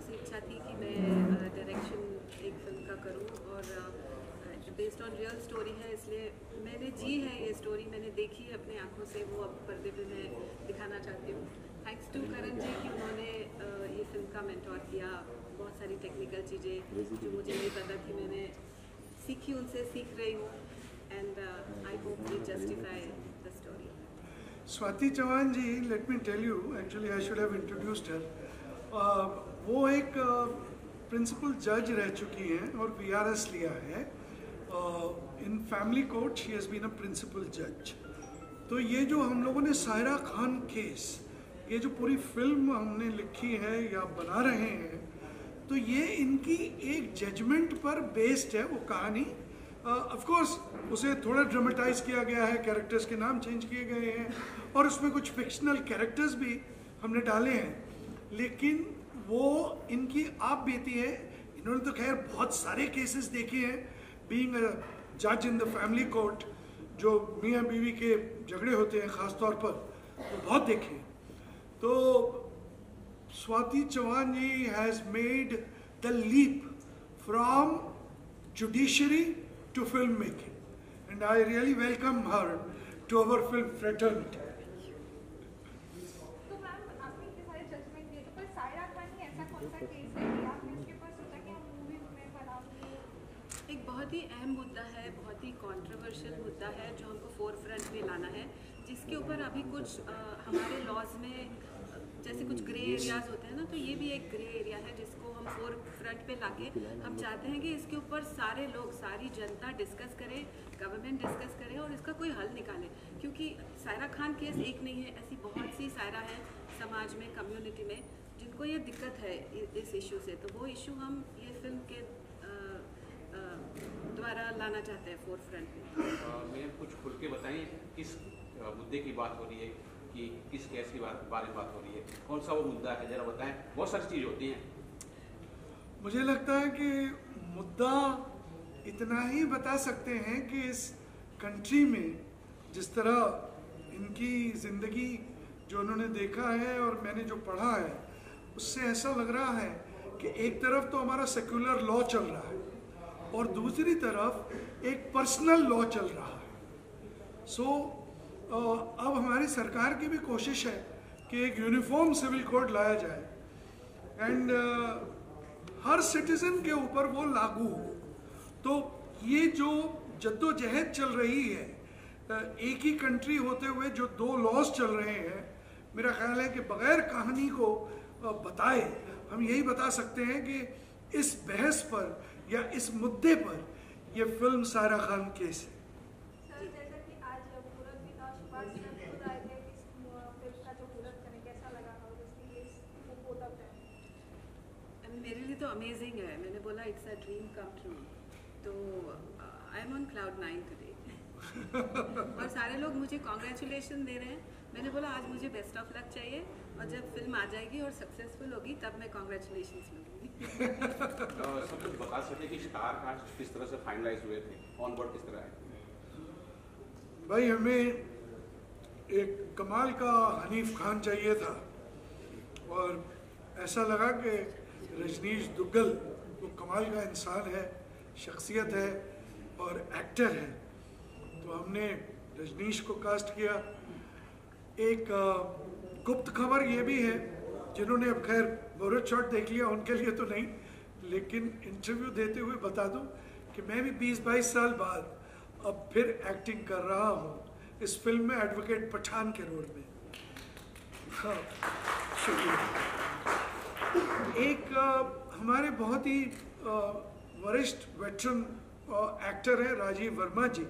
से इच्छा थी कि मैं डायरेक्शन एक फिल्म का करूं और बेस्ड ऑन रियल स्टोरी है, इसलिए मैंने जी है ये स्टोरी, मैंने देखी है अपने आंखों से, वो अब पर्दे पे मैं दिखाना चाहती हूँ। थैंक्स टू करण जी कि उन्होंने ये फिल्म का मेंटोर किया। बहुत सारी टेक्निकल चीज़ें जो मुझे नहीं पता थी मैंने सीखी, उनसे सीख रही हूँ and I hope we justify the story. Swati Chauhan ji, let me tell you, actually I should have introduced her. वो एक प्रिंसिपल जज रह चुकी हैं और वीआरएस लिया है। In family court she has been a principal जज। तो ये जो हम लोगों ने सायरा खान केस, ये जो पूरी फिल्म हमने लिखी है या बना रहे हैं, तो ये इनकी एक जजमेंट पर बेस्ड है वो कहानी। ऑफ कोर्स उसे थोड़ा ड्रामेटाइज किया गया है, कैरेक्टर्स के नाम चेंज किए गए हैं और उसमें कुछ फिक्शनल कैरेक्टर्स भी हमने डाले हैं, लेकिन वो इनकी आप बीती है। इन्होंने तो खैर बहुत सारे केसेस देखे हैं, बीइंग अ जज इन द फैमिली कोर्ट, जो मियाँ बीवी के झगड़े होते हैं ख़ास तौर पर, तो बहुत देखे हैं। तो Swati Chauhan ji has made the leap from judiciary to filmmaking, and I really welcome her to our film fraternity. तो मैम आपने इतने सारे जजमेंट दिए, तो पर सायरा खान ही ऐसा कौन सा केस है कि आपने उसके ऊपर सोचा कि हम मूवी में बनाएंगे? एक बहुत ही अहम मुद्दा है, बहुत ही कंट्रोवर्शियल मुद्दा है जो हमको फोर फ्रंट में लाना है, जिसके ऊपर अभी कुछ हमारे लॉज में जैसे कुछ ग्रे एरियाज होते हैं ना, तो ये भी एक ग्रे एरिया है जिसको हम फोर फ्रंट पे लाके हम चाहते हैं कि इसके ऊपर सारे लोग, सारी जनता डिस्कस करे, गवर्नमेंट डिस्कस करे और इसका कोई हल निकाले। क्योंकि सायरा खान केस एक नहीं है, ऐसी बहुत सी सायरा है समाज में, कम्युनिटी में, जिनको ये दिक्कत है इस इशू से। तो वो इशू हम ये फिल्म के द्वारा लाना चाहते हैं फोर फ्रंट में। मैं कुछ खुल के बताएं किस मुद्दे की बात हो रही है, कि किस केस की बारे में बात हो रही है, कौन सा वो मुद्दा है, जरा बताएं। बहुत सारी चीज़ होती हैं। मुझे लगता है कि मुद्दा इतना ही बता सकते हैं कि इस कंट्री में जिस तरह इनकी ज़िंदगी जो उन्होंने देखा है और मैंने जो पढ़ा है, उससे ऐसा लग रहा है कि एक तरफ तो हमारा सेक्युलर लॉ चल रहा है और दूसरी तरफ एक पर्सनल लॉ चल रहा है। सो अब हमारी सरकार की भी कोशिश है कि एक यूनिफॉर्म सिविल कोड लाया जाए एंड हर सिटीज़न के ऊपर वो लागू हो। तो ये जो जद्दोजहद चल रही है, एक ही कंट्री होते हुए जो दो लॉज चल रहे हैं, मेरा ख्याल है कि बग़ैर कहानी को बताए हम यही बता सकते हैं कि इस बहस पर या इस मुद्दे पर यह फिल्म सायरा खान केस है। सर, जैसा कि आज मुहूर्त भी था, सुभाष सर खुद आए थे इस फिल्म का जो मुहूर्त करें, कैसा लगा था उसकी वो पोतक है? मेरे लिए तो अमेजिंग है। मैंने बोला it's a dream come true, तो I am on cloud 9 today. और सारे लोग मुझे कॉन्ग्रेचुलेशन दे रहे हैं। मैंने बोला आज मुझे बेस्ट ऑफ लक चाहिए और जब फिल्म आ जाएगी और सक्सेसफुल होगी तब मैं कॉन्ग्रेचुलेशन लूँगी। सब कुछ बता सकते कि स्टार कास्ट किस तरह से फाइनलाइज हुए थे, ऑन बोर्ड किस तरह है? भाई हमें एक कमाल का हनीफ खान चाहिए था और ऐसा लगा कि रजनीश दुग्गल वो कमाल का इंसान है, शख्सियत है और एक्टर है, तो हमने रजनीश को कास्ट किया। एक गुप्त खबर ये भी है, जिन्होंने अब खैर मुहूर्त शॉट देख लिया उनके लिए तो नहीं, लेकिन इंटरव्यू देते हुए बता दूं कि मैं भी 20-22 साल बाद अब फिर एक्टिंग कर रहा हूँ इस फिल्म में, एडवोकेट पठान के रोल में। हाँ, शुक्रिया। एक हमारे बहुत ही वरिष्ठ वेटरन एक्टर हैं राजीव वर्मा जी,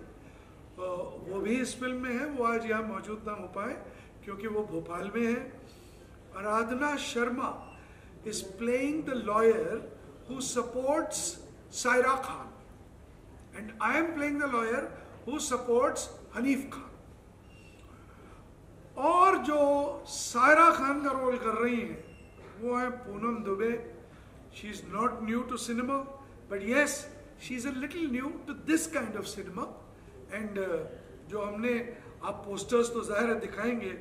वो भी इस फिल्म में है। वो आज यहाँ मौजूद ना हो पाए क्योंकि वो भोपाल में है। आराधना Sharma is playing the lawyer who supports Saira Khan, and I am playing the lawyer who supports Hanif Khan. और जो सायरा खान का रोल कर रही हैं वो है Poonam Dubey. She is not new to cinema, but yes she is a little new to this kind of cinema. And जो हमने, आप पोस्टर्स तो ज़ाहिर है दिखाएंगे,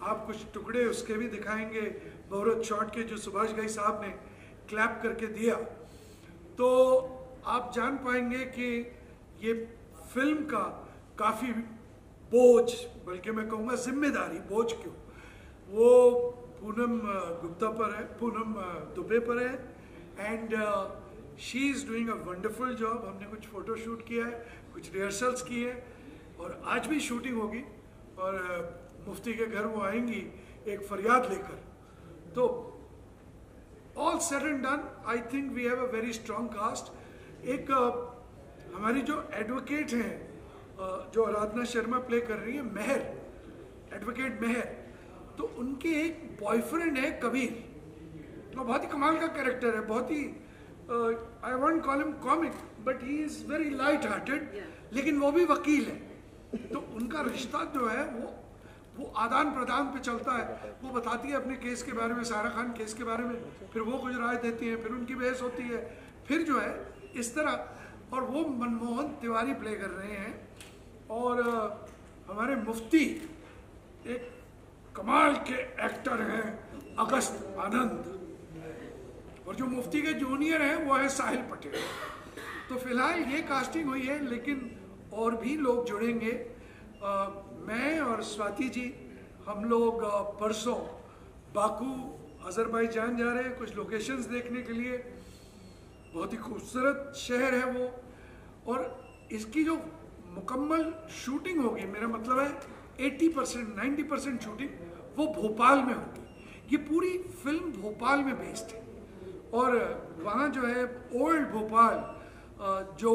आप कुछ टुकड़े उसके भी दिखाएंगे मुहूर्त शॉट के जो सुभाष घई साहब ने क्लैप करके दिया, तो आप जान पाएंगे कि ये फिल्म का काफ़ी बोझ, बल्कि मैं कहूँगा जिम्मेदारी, बोझ क्यों, वो पूनम गुप्ता पर है, पूनम दुबे पर है। And she is doing a wonderful job. हमने कुछ फ़ोटो शूट किया है, कुछ रिहर्सल्स की है, और आज भी शूटिंग होगी, और मुफ्ती के घर वो आएंगी एक फरियाद लेकर। तो all said and done, I think we have a very strong cast. एक हमारी जो एडवोकेट हैं, जो आराधना शर्मा प्ले कर रही है, महर, एडवोकेट महर, तो उनके एक बॉयफ्रेंड है कबीर, तो बहुत ही कमाल का कैरेक्टर है, बहुत ही I won't call him comic, but he is very light hearted, लेकिन वो भी वकील है। तो उनका रिश्ता जो है वो आदान प्रदान पे चलता है। वो बताती है अपने केस के बारे में, सारा खान केस के बारे में, फिर वो कुछ राय देती है, फिर उनकी बहस होती है, फिर जो है इस तरह। और वो मनमोहन तिवारी प्ले कर रहे हैं, और हमारे मुफ्ती एक कमाल के एक्टर हैं अगस्त आनंद, और जो मुफ्ती के जूनियर हैं वो है साहिल पटेल। तो फिलहाल ये कास्टिंग हुई है, लेकिन और भी लोग जुड़ेंगे। मैं और स्वाति जी, हम लोग परसों बाकू अज़रबैजान जा रहे हैं कुछ लोकेशंस देखने के लिए। बहुत ही खूबसूरत शहर है वो, और इसकी जो मुकम्मल शूटिंग होगी, मेरा मतलब है 80% 90% शूटिंग वो भोपाल में होगी। ये पूरी फिल्म भोपाल में बेस्ड है, और वहाँ जो है ओल्ड भोपाल, जो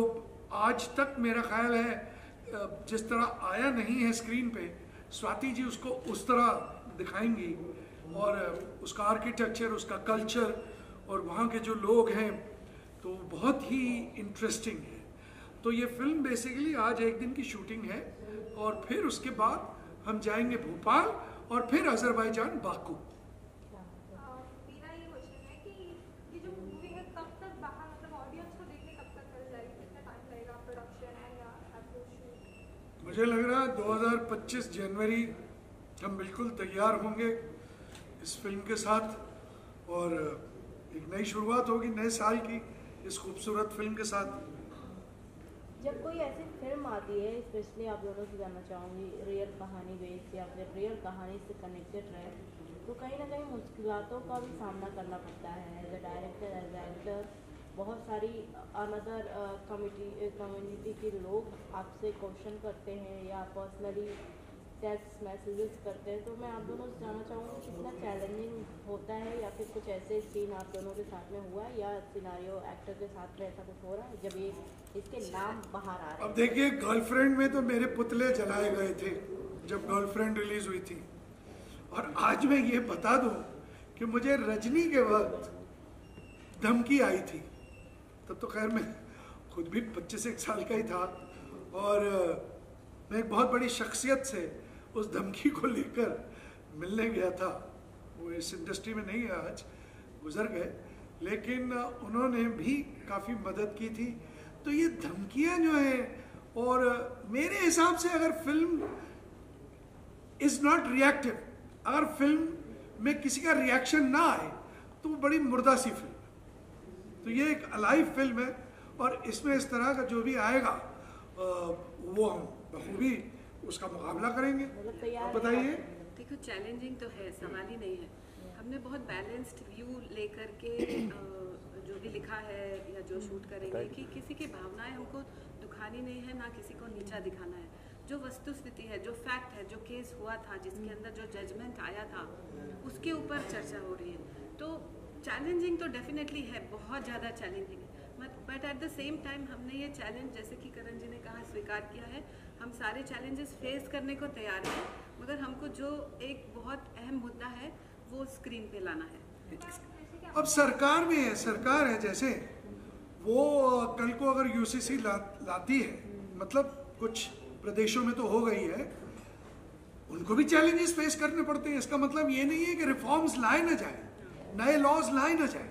आज तक मेरा ख्याल है जिस तरह आया नहीं है स्क्रीन पे, स्वाति जी उसको उस तरह दिखाएंगी, और उसका आर्किटेक्चर, उसका कल्चर, और वहाँ के जो लोग हैं, तो बहुत ही इंटरेस्टिंग है। तो ये फिल्म बेसिकली आज एक दिन की शूटिंग है, और फिर उसके बाद हम जाएंगे भोपाल, और फिर अज़रबैजान बाकू। मेरा ये क्वेश्चन है कि ये जो मूवी है कब तक बाहर, मतलब ऑडियंस को देखने कब तक कर जाएगी, कितना टाइम लगेगा प्रोडक्शन एंड आपको शूट? मुझे लग रहा है 2025 जनवरी हम बिल्कुल तैयार होंगे इस फिल्म के साथ, और एक नई शुरुआत होगी नए साल की इस खूबसूरत फिल्म के साथ। जब कोई ऐसी फिल्म आती है, स्पेशली आप दोनों से जानना चाहूँगी, रियल कहानी बेस्ड या फिर रियल कहानी से कनेक्टेड रहे, तो कहीं ना कहीं मुश्किलों का भी सामना करना पड़ता है as a director, as an actor. बहुत सारी अनदर कम्युनिटी के लोग आपसे क्वेश्चन करते हैं या पर्सनली टेक्स्ट मैसेजेस करते हैं। तो मैं आप दोनों से जानना चाहूँगी कितना चैलेंजिंग होता है, या फिर कुछ ऐसे सीन आप दोनों के साथ में हुआ, या सिनारियो एक्टर के साथ में ऐसा कुछ हो रहा है जब ये इसके नाम बाहर आ रहे हैं? अब देखिए, गर्लफ्रेंड में तो मेरे पुतले जलाए गए थे जब गर्लफ्रेंड रिलीज हुई थी, और आज मैं ये बता दूं कि मुझे रजनी के वक्त धमकी आई थी। तब तो खैर मैं खुद भी 25 साल का ही था, और मैं एक बहुत बड़ी शख्सियत से उस धमकी को लेकर मिलने गया था। वो इस इंडस्ट्री में नहीं है, आज गुजर गए, लेकिन उन्होंने भी काफ़ी मदद की थी। तो ये धमकियाँ जो हैं, और मेरे हिसाब से अगर फिल्म इज़ नॉट रिएक्टिव, अगर फिल्म में किसी का रिएक्शन ना आए, तो वो बड़ी मुर्दा सी फिल्म है। तो ये एक अलाइव फिल्म है, और इसमें इस तरह का जो भी आएगा वो हम बखूबी उसका मुकाबला करेंगे। आप बताइए। देखो, चैलेंजिंग तो है, सवाल ही नहीं है। हमने बहुत बैलेंस्ड व्यू लेकर के जो भी लिखा है या जो शूट करेंगे, कि किसी की भावनाएं हमको दुखानी नहीं है, ना किसी को नीचा दिखाना है। जो वस्तु स्थिति है, जो फैक्ट है, जो केस हुआ था, जिसके अंदर जो जजमेंट आया था, उसके ऊपर चर्चा हो रही है। तो चैलेंजिंग तो डेफिनेटली है, बहुत ज़्यादा चैलेंजिंग है, but at the same time हमने ये चैलेंज, जैसे कि करण जी ने कहा, स्वीकार किया है। हम सारे चैलेंजेस फेस करने को तैयार हैं, मगर हमको जो एक बहुत अहम मुद्दा है वो स्क्रीन पे लाना है। अब सरकार में है, सरकार है, जैसे वो कल को अगर यूसीसी लाती है, मतलब कुछ प्रदेशों में तो हो गई है, उनको भी चैलेंजेस फेस करने पड़ते हैं। इसका मतलब ये नहीं है कि रिफॉर्म्स लाए ना जाए, नए लॉज लाए ना जाए,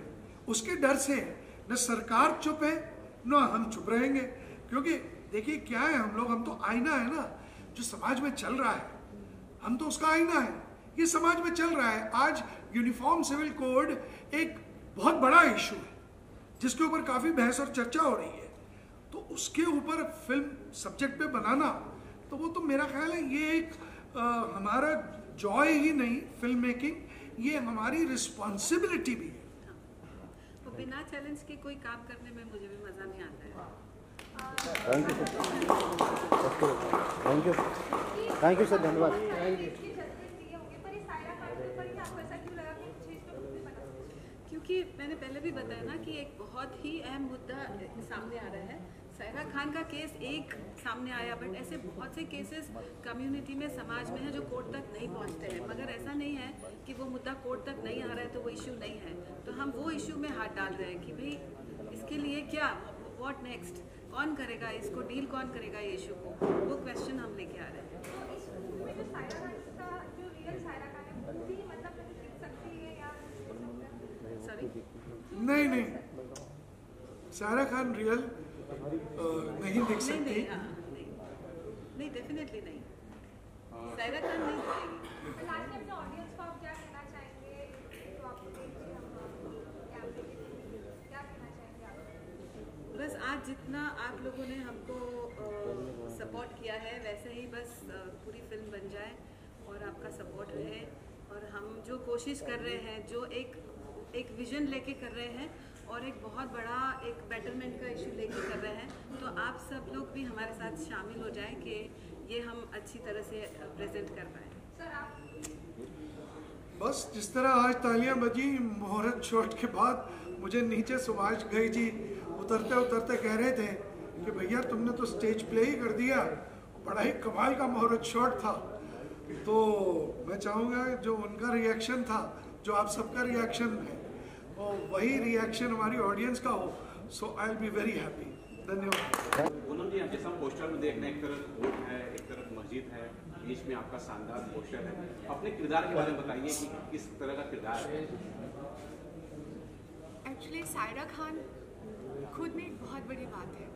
उसके डर से न सरकार चुप है न हम चुप रहेंगे। क्योंकि देखिए क्या है, हम तो आईना है ना, जो समाज में चल रहा है, हम तो उसका आईना है। ये समाज में चल रहा है। आज यूनिफॉर्म सिविल कोड एक बहुत बड़ा इशू है जिसके ऊपर काफ़ी बहस और चर्चा हो रही है, तो उसके ऊपर फिल्म सब्जेक्ट पे बनाना, तो वो तो मेरा ख्याल है ये एक हमारा जॉय ही नहीं फिल्म मेकिंग, ये हमारी रिस्पॉन्सिबिलिटी भी है। तो बिना चैलेंज के कोई काम करने में मुझे भी मज़ा नहीं आता है। Thank you thank you sir, धन्यवाद। क्योंकि मैंने पहले भी बताया ना कि एक बहुत ही अहम मुद्दा सामने आ रहा है। सायरा खान का केस एक सामने आया, बट ऐसे बहुत से केसेस कम्युनिटी में, समाज में है जो कोर्ट तक नहीं पहुंचते हैं। मगर ऐसा नहीं है कि वो मुद्दा कोर्ट तक नहीं आ रहा है तो वो इशू नहीं है, तो हम वो इशू में हाथ डाल रहे हैं कि भाई इसके लिए क्या, व्हाट नेक्स्ट, कौन करेगा इसको, डील कौन करेगा ये इशू को, वो क्वेश्चन हम लेके आ रहे हैं। तो इस मूवी में जो सायरा खान का जो रियल सायरा खान है वो भी मतलब दिख सकती है या सॉरी, नहीं, सायरा खान रियल नहीं दिख सकती। नहीं, हाँ, नहीं, डेफिनेटली नहीं, सायरा खान नहीं दिखेगी। लास्ट टाइम ऑडियंस को आप क्या कहना चाहेंगे, तो आपको देखिए हम क्या कहना चाहेंगे आप? बस आज जितना आप लोगों ने हमको सपोर्ट किया है वैसे ही बस पूरी फिल्म बन जाए और आपका सपोर्ट रहे, और हम जो कोशिश कर रहे हैं, जो एक विजन लेके कर रहे हैं और एक बहुत बड़ा एक बेटरमेंट का इशू लेके कर रहे हैं, तो आप सब लोग भी हमारे साथ शामिल हो जाएं कि ये हम अच्छी तरह से प्रेजेंट कर पाएँ। सर आप बस जिस तरह आज तालियां बजी मुहूर्त शॉट के बाद, मुझे नीचे सुभाष घई जी उतरते उतरते कह रहे थे कि भैया तुमने तो स्टेज प्ले ही कर दिया, बड़ा ही कमाल का मुहूर्त शॉट था। तो मैं चाहूँगा जो उनका रिएक्शन था, जो आप सबका रिएक्शन है, और वही रिएक्शन हमारी ऑडियंस का हो, so I will be very happy. धन्यवाद। पूनम जी, जैसा हम पोस्टर में देख रहे हैं, एक तरफ कोर्ट है, एक तरफ मस्जिद है, बीच में आपका शानदार पोस्टर है। अपने किरदार के बारे में बताइए कि किस तरह का किरदार है। एक्चुअली सायरा खान खुद में एक बहुत बड़ी बात है,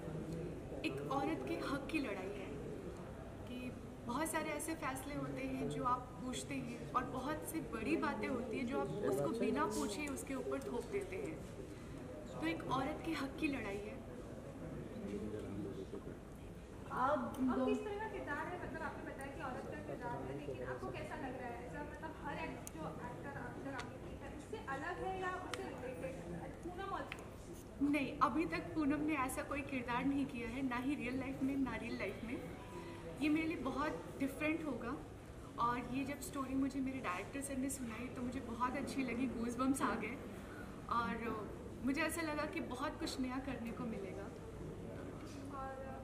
एक औरत के हक की लड़ाई है कि बहुत सारे ऐसे फैसले होते हैं जो आप पूछते हैं और बहुत सी बड़ी बातें होती हैं जो आप उसको बिना पूछे उसके ऊपर थोप देते हैं। तो एक औरत के हक की लड़ाई है। आप और किस तरह का किरदार है, मतलब आपने बताया कि औरत का किरदार है, लेकिन आपको कैसा लग रहा है, ऐसा मतलब हर जो एक्टर आपने किया है उससे अलग है या उससे रिलेटेड है? पूनम ऑल्सो नहीं, अभी तक पूनम ने ऐसा कोई किरदार नहीं किया है, ना ही रियल लाइफ में ना रियल लाइफ में। ये मेरे लिए बहुत डिफरेंट होगा, और ये जब स्टोरी मुझे मेरे डायरेक्टर सर ने सुनाई तो मुझे बहुत अच्छी लगी, गूज़बम्स आ गए, और मुझे ऐसा लगा कि बहुत कुछ नया करने को मिलेगा।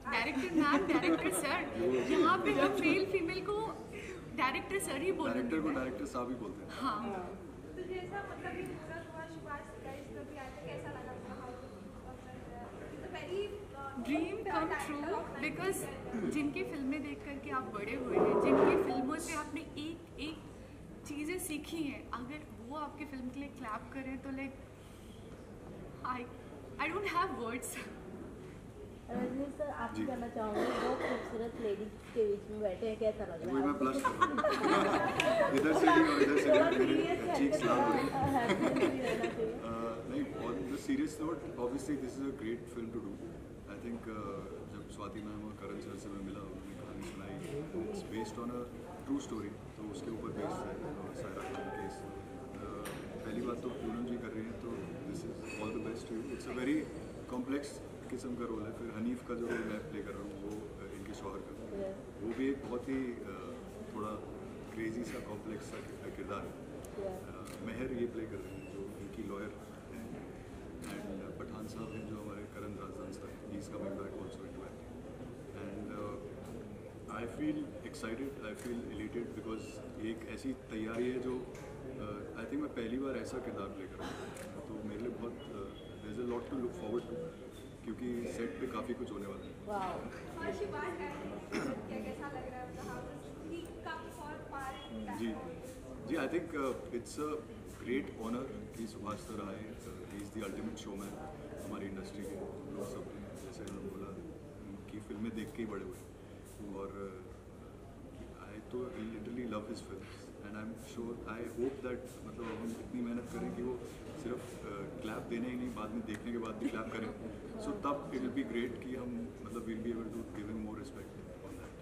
डायरेक्टर मैम, डायरेक्टर सर, यहाँ पे हम मेल फीमेल को डायरेक्टर सर ही बोलते हैं, डायरेक्टर को डायरेक्टर साहब ही बोलते हैं। हाँ। तो जैसा मतलब ये पूरा हुआ, सुभाष गाइस का भी आया था, कैसा लगा very dream come true, because जिनकी फिल्में देख कर के आप बड़े हुए हैं, जिनकी फिल्मों से आपने एक एक चीज़ें सीखी हैं, अगर वो आपकी फिल्म के लिए क्लैप करें तो like I don't have words. Rajni sir, आप कहना चाहूँगी, दो खूबसूरत लेडीज के बीच में बैठे हैं, कैसा लग रहा वही है? मैं ब्लश कर रहा हूँ। इधर से भी और इधर से भी मेरे cheeks लाल हो गए। नहीं, on the serious note, obviously this is a great film to do. I think जब स्वाति मैम और करण सर से मैं मिला, उन्होंने कहानी सुनाई, it's based on a true story, तो उसके ऊपर बेस्ड है और सायरा खान केस। पहली बात तो पूनम जी कर रही हैं, तो this is all the best to you. It's a very complex किस्म का रोल है। फिर हनीफ का जो रोल मैं प्ले कर रहा हूँ, वो इनके शौहर का, वो भी एक बहुत ही थोड़ा क्रेजी सा कॉम्प्लेक्स सा किरदार है। मेहर ये प्ले कर रहे हैं जो इनकी लॉयर हैं, एंड पठान साहब हैं जो हमारे Karan Rajdan sir, he is coming back also into acting, and I feel excited, I feel elated, because एक ऐसी तैयारी है जो आई थिंक मैं पहली बार ऐसा किरदार प्ले कर रहा हूँ, तो मेरे लिए बहुत there is a lot to look forward to, क्योंकि सेट पे काफ़ी कुछ होने वाला है। वाह। और शिवाज कैसा लग रहा है, मतलब हाउ ही कम्स फॉर पार जी जी, I think it's a great honour कि सुभाष सर आए। He is the ultimate showman हमारी इंडस्ट्री के। लोग सब जैसे उन्होंने बोला कि फिल्में देख के ही बड़े हुए, और आई तो literally love his films, and I am sure, I hope that मतलब हम इतनी मेहनत करें कि वो सिर्फ क्लैप देने ही नहीं, बाद में देखने के बाद भी क्लैप करें, सो तब इट विल बी ग्रेट कि हम मतलब will be able to give him more respect on that.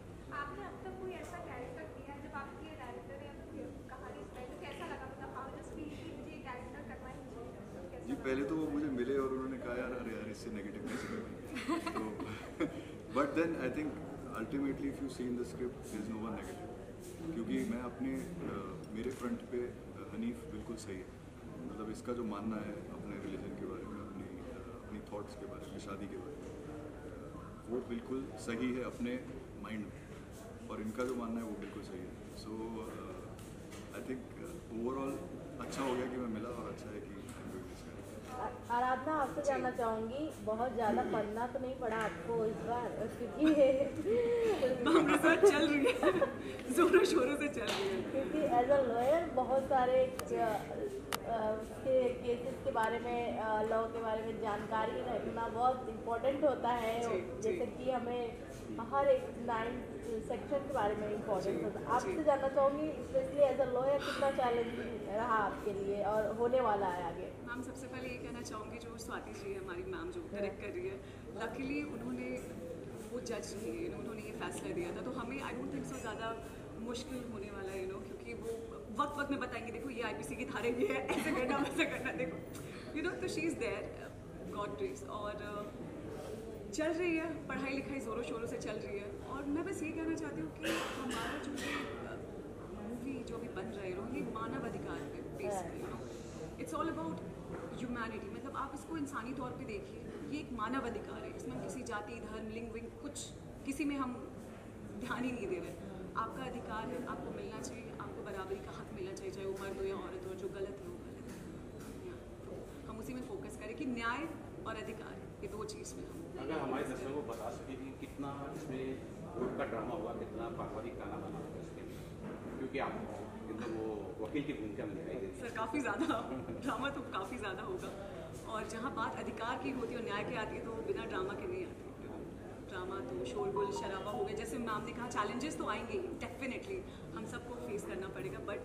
आपने अब तक कोई ऐसा कैरेक्टर किया जब आपकी डायरेक्टर या फिर कहानी स्टाइल तो कैसा लगा, मतलब हाउ जस्ट फील कि मुझे ये कैरेक्टर करना ही चाहिए? जी पहले तो वो मुझे मिले और उन्होंने कहा यार अरे यार इससे नेगेटिव कैसे करना, तो but then I think ultimately if you see in the script there is no one negative, क्योंकि मैं अपने मेरे फ्रंट पे हनीफ बिल्कुल सही है, मतलब इसका जो मानना है अपने रिलीजन के बारे में, अपनी थॉट्स के बारे में, शादी के बारे में, वो बिल्कुल सही है अपने माइंड में, और इनका जो मानना है वो बिल्कुल सही है। सो आई थिंक ओवरऑल अच्छा हो गया कि मैं मिला, और अच्छा है कि आराधना आपसे जानना चाहूँगी, बहुत ज़्यादा पढ़ना तो नहीं पड़ा आपको इस बार, क्योंकि रिसर्च चल रही है, जोरों शोरों से चल रही है, क्योंकि एज अ लॉयर बहुत सारे केसेस के बारे में, लॉ के बारे में जानकारी रखना बहुत इम्पोर्टेंट होता है। जैसे कि हमें हर एक 9 सेक्शन के बारे में इम्पोर्टेंट होता है। आपसे जानना चाहूँगी स्पेशली एज अ लॉयर कितना चैलेंजिंग रहा आपके लिए और होने वाला है आगे? मैम सबसे पहले ये कहना चाहूँगी, जो स्वाति जी है हमारी मैम जो डायरेक्ट कर रही है, लकीली उन्होंने वो जज नहीं है, उन्होंने ये फैसला दिया था, तो हमें आई डोंट थिंक सो ज़्यादा मुश्किल होने वाला है क्योंकि वो वक्त वक्त में बताएंगे देखो ये IPC की धारे ये है, ऐसे करना वैसे करना, देखो तो she is there, God grace, और चल रही है पढ़ाई लिखाई ज़ोरों शोरों से चल रही है। और मैं बस ये कहना चाहती हूँ कि हमारा जो मूवी जो अभी बन रही है ये मानव अधिकार पे basically, it's all about humanity, मतलब आप इसको इंसानी तौर पे देखिए, ये एक मानव अधिकार है, इसमें हम किसी जाति धर्म लिंग विंग कुछ किसी में हम ध्यान ही नहीं दे रहे। आपका अधिकार है, आपको मिलना चाहिए, आपको बराबरी का हक मिलना चाहिए, चाहे वो मर्द हो या औरत हो, जो गलत है वो गलत है, तो हम उसी में फोकस करें कि न्याय और अधिकार, ये दो चीज़ में हम अगर हमारे दर्शकों को बता सके कि कितना इसमें कोर्ट का ड्रामा हुआ, कितना पारिवारिक गाना बना हुआ इसके लिए, क्योंकि आप मतलब वो वकील की भूमिका में दिखाई देती है। सर काफ़ी ज़्यादा ड्रामा तो काफ़ी ज़्यादा होगा, और जहाँ बात अधिकार की होती है और न्याय की आती है तो बिना ड्रामा के नहीं आती। ड्रामा तो शोरगुल शराबा हो गया, जैसे मैम ने कहा चैलेंजेस तो आएंगे डेफिनेटली, हम सबको फेस करना पड़ेगा, बट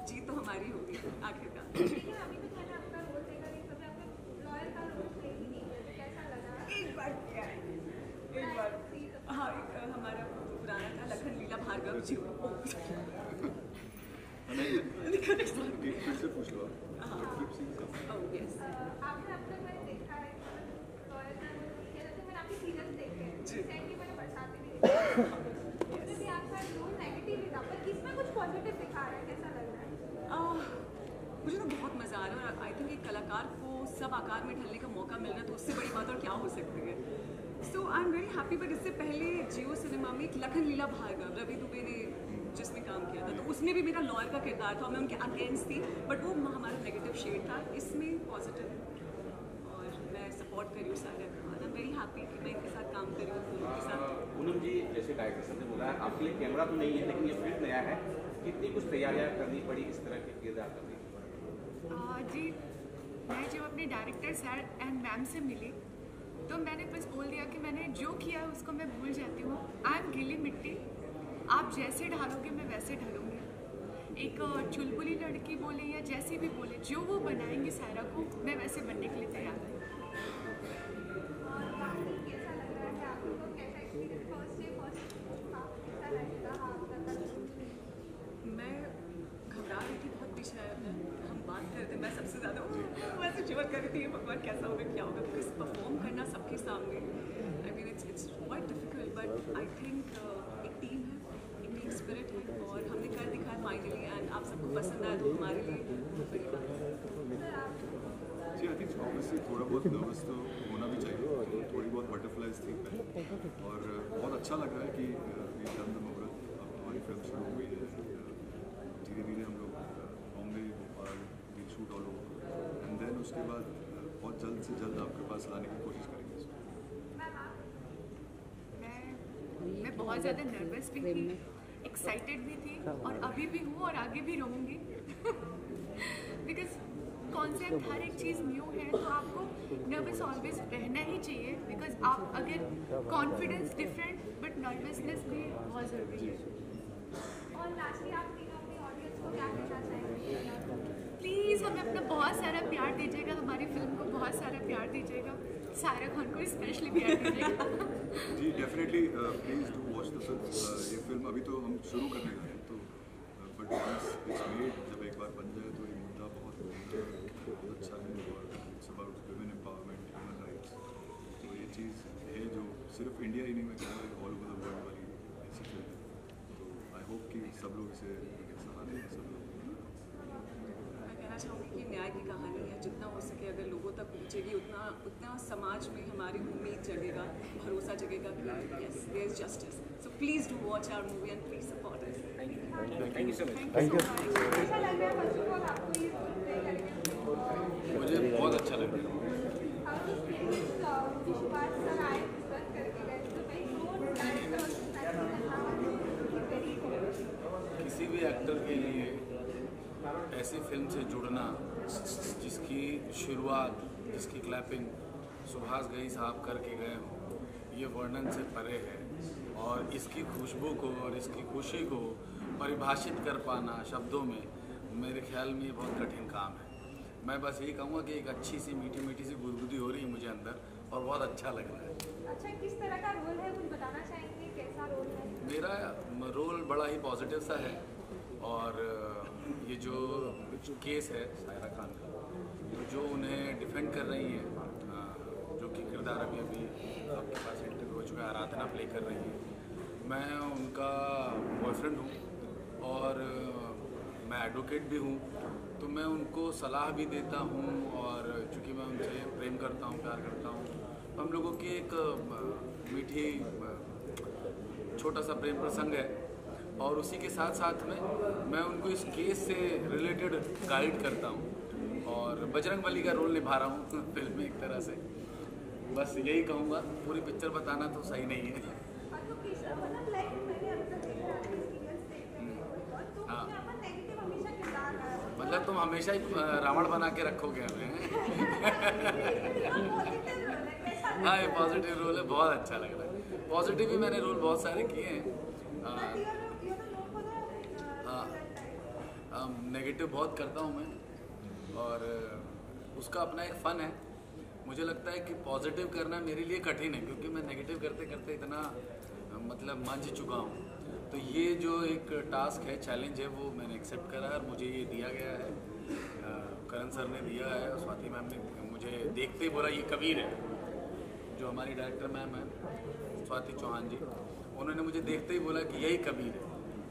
जीत तो हमारी होगी आखिरकार। अभी तो मैंने आपका रोल देखा नहीं, कभी आपने लॉयर का रोल प्ले ही नहीं किया, कैसा लगा? एक बार किया है, एक बार हाँ, एक हमारा पुराना था लखन लीला भार्गव जी, फिर से पूछ लो आपने अब तक मैंने देखा है लॉयर का रोल किया, जैसे मैंने आपके सीरियल्स देखे हैं, रिसेंटली मैंने बरसाती भी देखी, उसमें भी आपका रोल नेगेटिव ही था, पर इसमें कुछ पॉजिटिव दिखा रहा है, कैसा लग रहा है? मुझे तो बहुत मज़ा आ रहा है, और आई थिंक एक कलाकार को सब आकार में ढलने का मौका मिलना तो उससे बड़ी बात और क्या हो सकती है। So I am very happy. But इससे पहले जियो सिनेमा में एक लखन लीला भार्गव रवि दुबे ने जिसमें काम किया था, तो उसमें भी मेरा लॉयर का किरदार था, मैं उनके अगेंस्ट थी, बट वो हमारा नेगेटिव शेड था, इसमें पॉजिटिव है और मैं सपोर्ट करी हूँ सारे। आई एम वेरी हैप्पी कि मैं इनके साथ काम करी हूँ उनके साथ। पूनम जी, जैसे डायरेक्टर साहब ने बोला आपके लिए कैमरा तो नहीं है, लेकिन ये फिल्म नया है, कितनी कुछ तैयारियाँ करनी पड़ी इस तरह के किरदार करने की? जी, मैं जब अपने डायरेक्टर सर एंड मैम से मिली तो मैंने बस बोल दिया कि मैंने जो किया है उसको मैं भूल जाती हूँ। आई एम गीली मिट्टी, आप जैसे ढालोगे मैं वैसे ढलूँगी। एक चुलबुली लड़की बोले या जैसी भी बोले, जो वो बनाएंगी सायरा को, मैं वैसे बनने के लिए तैयार हूँ। और बाकी कैसा लग रहा है आपको, कैसा एक्सपीरियंस फर्स्ट डे फर्स्ट कैसा रहेगा आपका? मैं घबरा रही थी बहुत पीछे, हम बात कर रहे थे, मैं सबसे ज़्यादा वैसे चिवर कर रही थी, भगवान कैसा होगा क्या होगा, बिकॉज परफॉर्म करना सबके सामने, I mean it's quite difficult, but I think एक टीम है, एक टीम स्पिरिट है, और हमने कर दिखाया फाइनली, एंड आप सबको पसंद आया तो हमारे लिए बहुत बड़ी बात है। जी, आई थिंक ऑब्वियसली थोड़ा बहुत नर्वस तो होना भी चाहिए, थोड़ी बहुत बटरफ्लाइज थी पहले, और बहुत अच्छा लग रहा है कि ये चंद मुहूर्त अब हमारी फिल्म शुरू हो गई है। धीरे धीरे हम लोग Bombay, Bhopal, will shoot all over, and then उसके बाद बहुत जल्द से जल्द आपके पास लाने की कोशिश करेंगे। मैं बहुत ज़्यादा नर्वस भी थी, एक्साइटेड भी थी, और अभी भी हूँ और आगे भी रहूँगी बिकॉज कॉन्सेप्ट हर एक चीज़ न्यू है, तो आपको नर्वस ऑलवेज रहना ही चाहिए, बिकॉज आप अगर कॉन्फिडेंस डिफरेंट बट नर्वसनेस भी बहुत ज़रूरी है। और लास्टली आप तीनों अपनी ऑडियंस को क्या कहना चाहेंगे? प्लीज़ हमें अपना बहुत सारा प्यार हमारी फिल्म को बहुत सारा प्यार दीजिएगा, सायरा खान को स्पेशली प्यार दीजिएगा। जी definitely please do watch the film. ये फिल्म अभी तो हम शुरू करने गए हैं, तो बट वंस इट्स मेड, जब एक बार बन जाए तो ये मुद्दा बहुत अच्छा है और it's about women empowerment, human rights. तो ये चीज़ है जो सिर्फ इंडिया ही नहीं, मैं कह रहा हूँ ऑल ओवर द वर्ल्ड वाली ऐसी फिल्म है। तो आई होप कि सब लोग इसे सराहते हैं, सब लोग। मैं कहना चाहूँगी कि न्याय की कहानी है, जितना हो सके अगर लोगों तक पहुँचेगी उतना समाज में हमारी उम्मीद जगेगा, भरोसा जगेगा कि yes there is justice. So please do watch our movie and please support us. Thank you so much. कैसा लग रहा है फर्स्ट ऑफ ऑल आपको ये प्ले करके? मुझे बहुत अच्छा लग रहा है। विश्वास सर आए तुरंत करके गए, तो भाई कौन डायरेक्टर किसी भी एक्टर के लिए ऐसी फिल्म से जुड़ना जिसकी शुरुआत, जिसकी क्लैपिंग सुभाष घई साहब करके गए हों, ये वर्णन से परे है। और इसकी खुशबू को और इसकी खुशी को परिभाषित कर पाना शब्दों में, मेरे ख्याल में ये बहुत कठिन काम है। मैं बस यही कहूँगा कि एक अच्छी सी मीठी मीठी सी गुदगुदी हो रही है मुझे अंदर और बहुत अच्छा लग रहा है। अच्छा, किस तरह का रोल है, कुछ बताना चाहेंगे? कैसा रोल है? मेरा रोल बड़ा ही पॉजिटिव सा है और ये जो केस है सायरा खान का, जो उन्हें डिफेंड कर रही हैं, जो कि किरदार अभी आपके पास इंटरव्यू हो चुका है, आराधना प्ले कर रही है। मैं उनका बॉयफ्रेंड हूँ और मैं एडवोकेट भी हूँ, तो मैं उनको सलाह भी देता हूँ और चूँकि मैं उनसे प्रेम करता हूँ, प्यार करता हूँ, तो हम लोगों की एक मीठी छोटा सा प्रेम प्रसंग है और उसी के साथ साथ में मैं उनको इस केस से रिलेटेड गाइड करता हूँ और बजरंगबली का रोल निभा रहा हूँ फिल्म में एक तरह से। बस यही कहूँगा, पूरी पिक्चर बताना तो सही नहीं है। मतलब लाइक मैंने अब तक देखा है सीरियल्स देखते हैं, तो हाँ। उसमें अपन नेगेटिव हमेशा किरदार रहा है। मतलब तुम हमेशा ही रावण बना के रखोगे हमें। हाँ, ये पॉजिटिव रोल है, बहुत अच्छा लग रहा है। पॉजिटिव भी मैंने रोल बहुत सारे किए हैं। हाँ, नेगेटिव बहुत करता हूँ मैं और उसका अपना एक फ़न है। मुझे लगता है कि पॉजिटिव करना मेरे लिए कठिन है, क्योंकि मैं नेगेटिव करते करते इतना मतलब मंझ चुका हूँ। तो ये जो एक टास्क है, चैलेंज है, वो मैंने एक्सेप्ट करा है और मुझे ये दिया गया है। करण सर ने दिया है और स्वाति मैम ने मुझे देखते ही बोला ये कबीर है। जो हमारी डायरेक्टर मैम है स्वाति चौहान जी, उन्होंने मुझे देखते ही बोला कि यही कबीर है,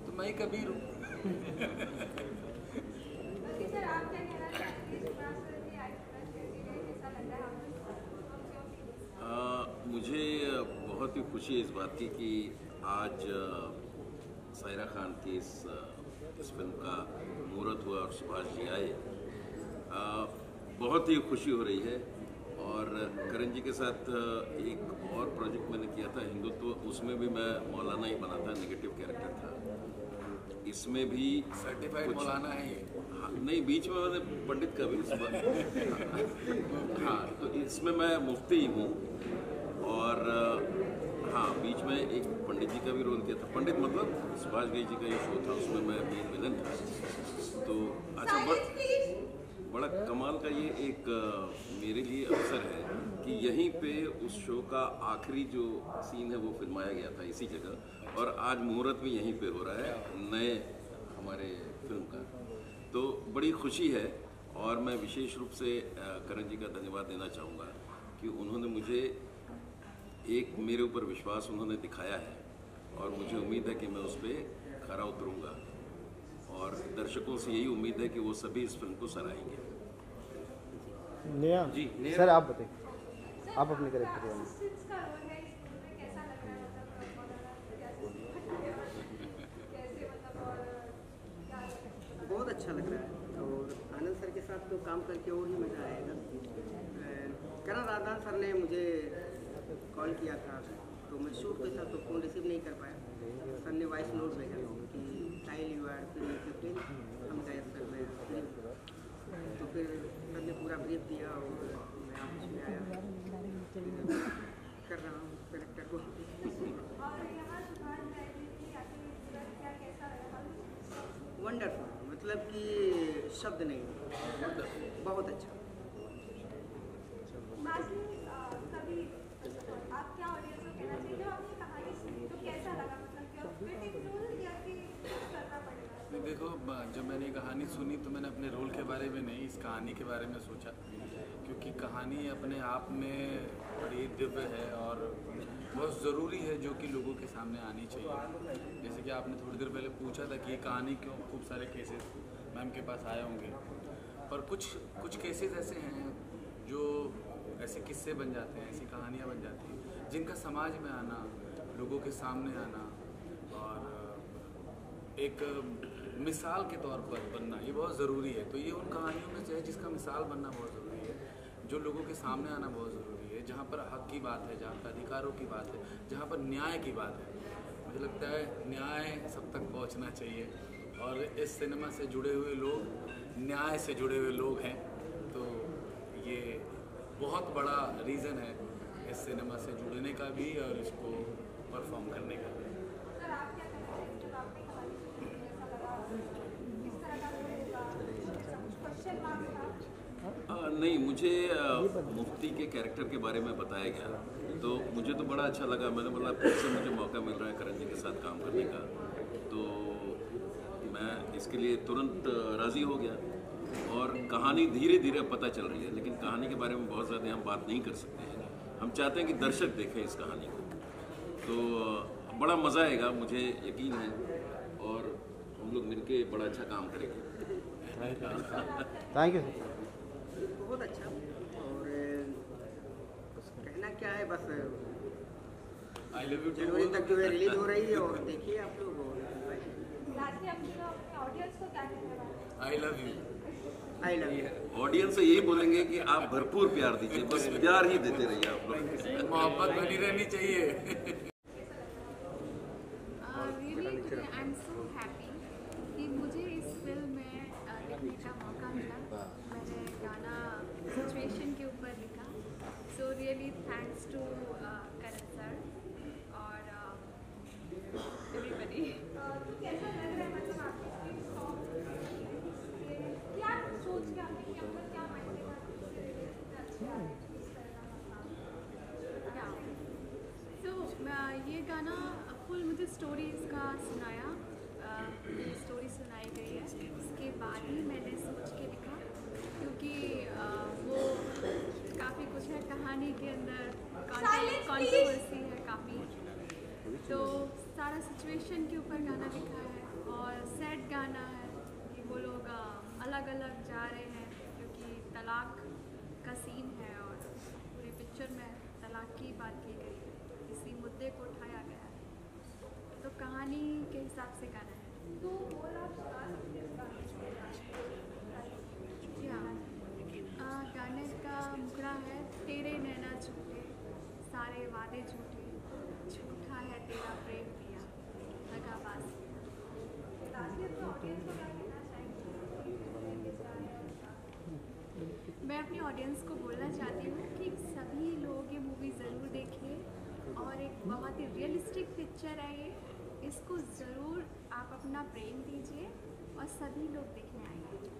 तो मैं ही कबीर हूँ। मुझे बहुत ही खुशी है इस बात की कि आज सायरा खान की इस फिल्म का मुहूर्त हुआ और सुभाष जी आए। बहुत ही खुशी हो रही है। और करण जी के साथ एक और प्रोजेक्ट मैंने किया था हिंदुत्व, उसमें भी मैं मौलाना ही बना था, नेगेटिव कैरेक्टर था। इसमें भी सर्टिफाइड मौलाना है ये? हाँ, नहीं, बीच में मैंने पंडित का भी हाँ, तो इसमें मैं मुफ्ती हूँ और हाँ, बीच में एक पंडित जी का भी रोल किया था। पंडित मतलब सुभाष घई जी का ये शो था, उसमें मैं मेन विलन था। तो अच्छा, बड़ा कमाल का ये एक मेरे लिए अवसर है कि यहीं पे उस शो का आखिरी जो सीन है वो फिल्माया गया था इसी जगह, और आज मुहूर्त भी यहीं पे हो रहा है नए हमारे फिल्म का। तो बड़ी खुशी है और मैं विशेष रूप से करण जी का धन्यवाद देना चाहूँगा कि उन्होंने मुझे एक मेरे ऊपर विश्वास उन्होंने दिखाया है और मुझे उम्मीद है कि मैं उस पर खरा उतरूँगा और दर्शकों से यही उम्मीद है कि वो सभी इस फिल्म को सराहेंगे। नेहा जी, सर आप बताइए, आप अपने कैरेक्टर के बारे में। बहुत अच्छा लग रहा है और आनंद सर के साथ तो काम करके और ही मज़ा आएगा। करण राधान सर ने मुझे कॉल किया था, तो मैं शूट पे था तो फ़ोन रिसीव नहीं कर पाया। सर ने वॉइस नोट भेजा कि टाइल यू आर फ्री 15, हम गए सर में फ्री। तो फिर सर ने पूरा ब्रीफ दिया और मैं ऑफिस में आया, कर रहा हूँ कैरेक्टर को। वंडरफुल, मतलब कि शब्द नहीं, बहुत अच्छा। देखो, जब मैंने ये कहानी सुनी तो मैंने अपने रोल के बारे में नहीं, इस कहानी के बारे में सोचा, क्योंकि कहानी अपने आप में बड़ी दिव्य है और बहुत ज़रूरी है जो कि लोगों के सामने आनी चाहिए। जैसे कि आपने थोड़ी देर पहले पूछा था कि ये कहानी क्यों, खूब सारे केसेस मैम के पास आए होंगे, पर कुछ केसेस ऐसे हैं जो ऐसे किस्से बन जाते हैं, ऐसी कहानियाँ बन जाती हैं जिनका समाज में आना, लोगों के सामने आना और एक मिसाल के तौर पर बनना ये बहुत ज़रूरी है। तो ये उन कहानियों में से है जिसका मिसाल बनना बहुत ज़रूरी है, जो लोगों के सामने आना बहुत ज़रूरी है, जहाँ पर हक की बात है, जहाँ पर अधिकारों की बात है, जहाँ पर न्याय की बात है। मुझे लगता है न्याय सब तक पहुँचना चाहिए और इस सिनेमा से जुड़े हुए लोग न्याय से जुड़े हुए लोग हैं, तो ये बहुत बड़ा रीज़न है इस सिनेमा से जुड़ने का भी और इसको परफॉर्म करने का भी। नहीं, मुझे मुफ्ती के कैरेक्टर के बारे में बताया गया तो मुझे तो बड़ा अच्छा लगा। मैंने बोला फिर से मुझे मौका मिल रहा है करण जी के साथ काम करने का, तो मैं इसके लिए तुरंत राज़ी हो गया। और कहानी धीरे धीरे पता चल रही है, लेकिन कहानी के बारे में बहुत ज़्यादा हम बात नहीं कर सकते हैं। हम चाहते हैं कि दर्शक देखें इस कहानी को, तो बड़ा मज़ा आएगा, मुझे यकीन है, और हम लोग मिलके बड़ा अच्छा काम करेंगे। Thank you. बहुत अच्छा। और कहना क्या है, बस आई लव यू जनवरी तक जो है रिलीज हो रही है और देखिए आप लोग। लास्टली अपने ऑडियंस को क्या कहना है? I love you. I love you. Audience से यही बोलेंगे कि आप भरपूर प्यार दीजिए, बस प्यार ही देते रहिए आप लोग। मोहब्बत बनी रहनी चाहिए। Really, I'm so happy कि मुझे इस फिल्म में लिखने का मौका मिला। मैंने गाना सिचुएशन के ऊपर लिखा, so really thanks to Karan sir और एवरीबॉडी। तो कैसा लग रहा है, मतलब आपके सॉन्ग क्या सोच के आपने किया, मतलब क्या माइंड में ये गाना फुल मुझे स्टोरी इसका सुनाया, स्टोरी सुनाई गई है, उसके बाद ही मैंने सोच के लिखा, क्योंकि वो काफ़ी कुछ है कहानी के अंदर, कंट्रोवर्सी है काफ़ी, तो सारा सिचुएशन के ऊपर गाना लिखा है और सैड गाना है कि वो लोग अलग अलग जा रहे हैं क्योंकि तलाक का सीन है और पूरी पिक्चर में तलाक की बात की गई है, इसी मुद्दे को उठाया गया है, तो कहानी के हिसाब से गाना है। तो और आप बता सकते हैं गाने का मुखड़ा है, तेरे नैना झूठे, सारे वादे झूठे, झूठा है तेरा प्रेम पिया, दगाबाज पिया। मैं अपनी ऑडियंस को बोलना चाहती हूँ कि सभी लोग ये मूवी ज़रूर देखिए और एक बहुत ही रियलिस्टिक पिक्चर है ये, इसको ज़रूर आप अपना प्रेम दीजिए और सभी लोग देखने आएंगे।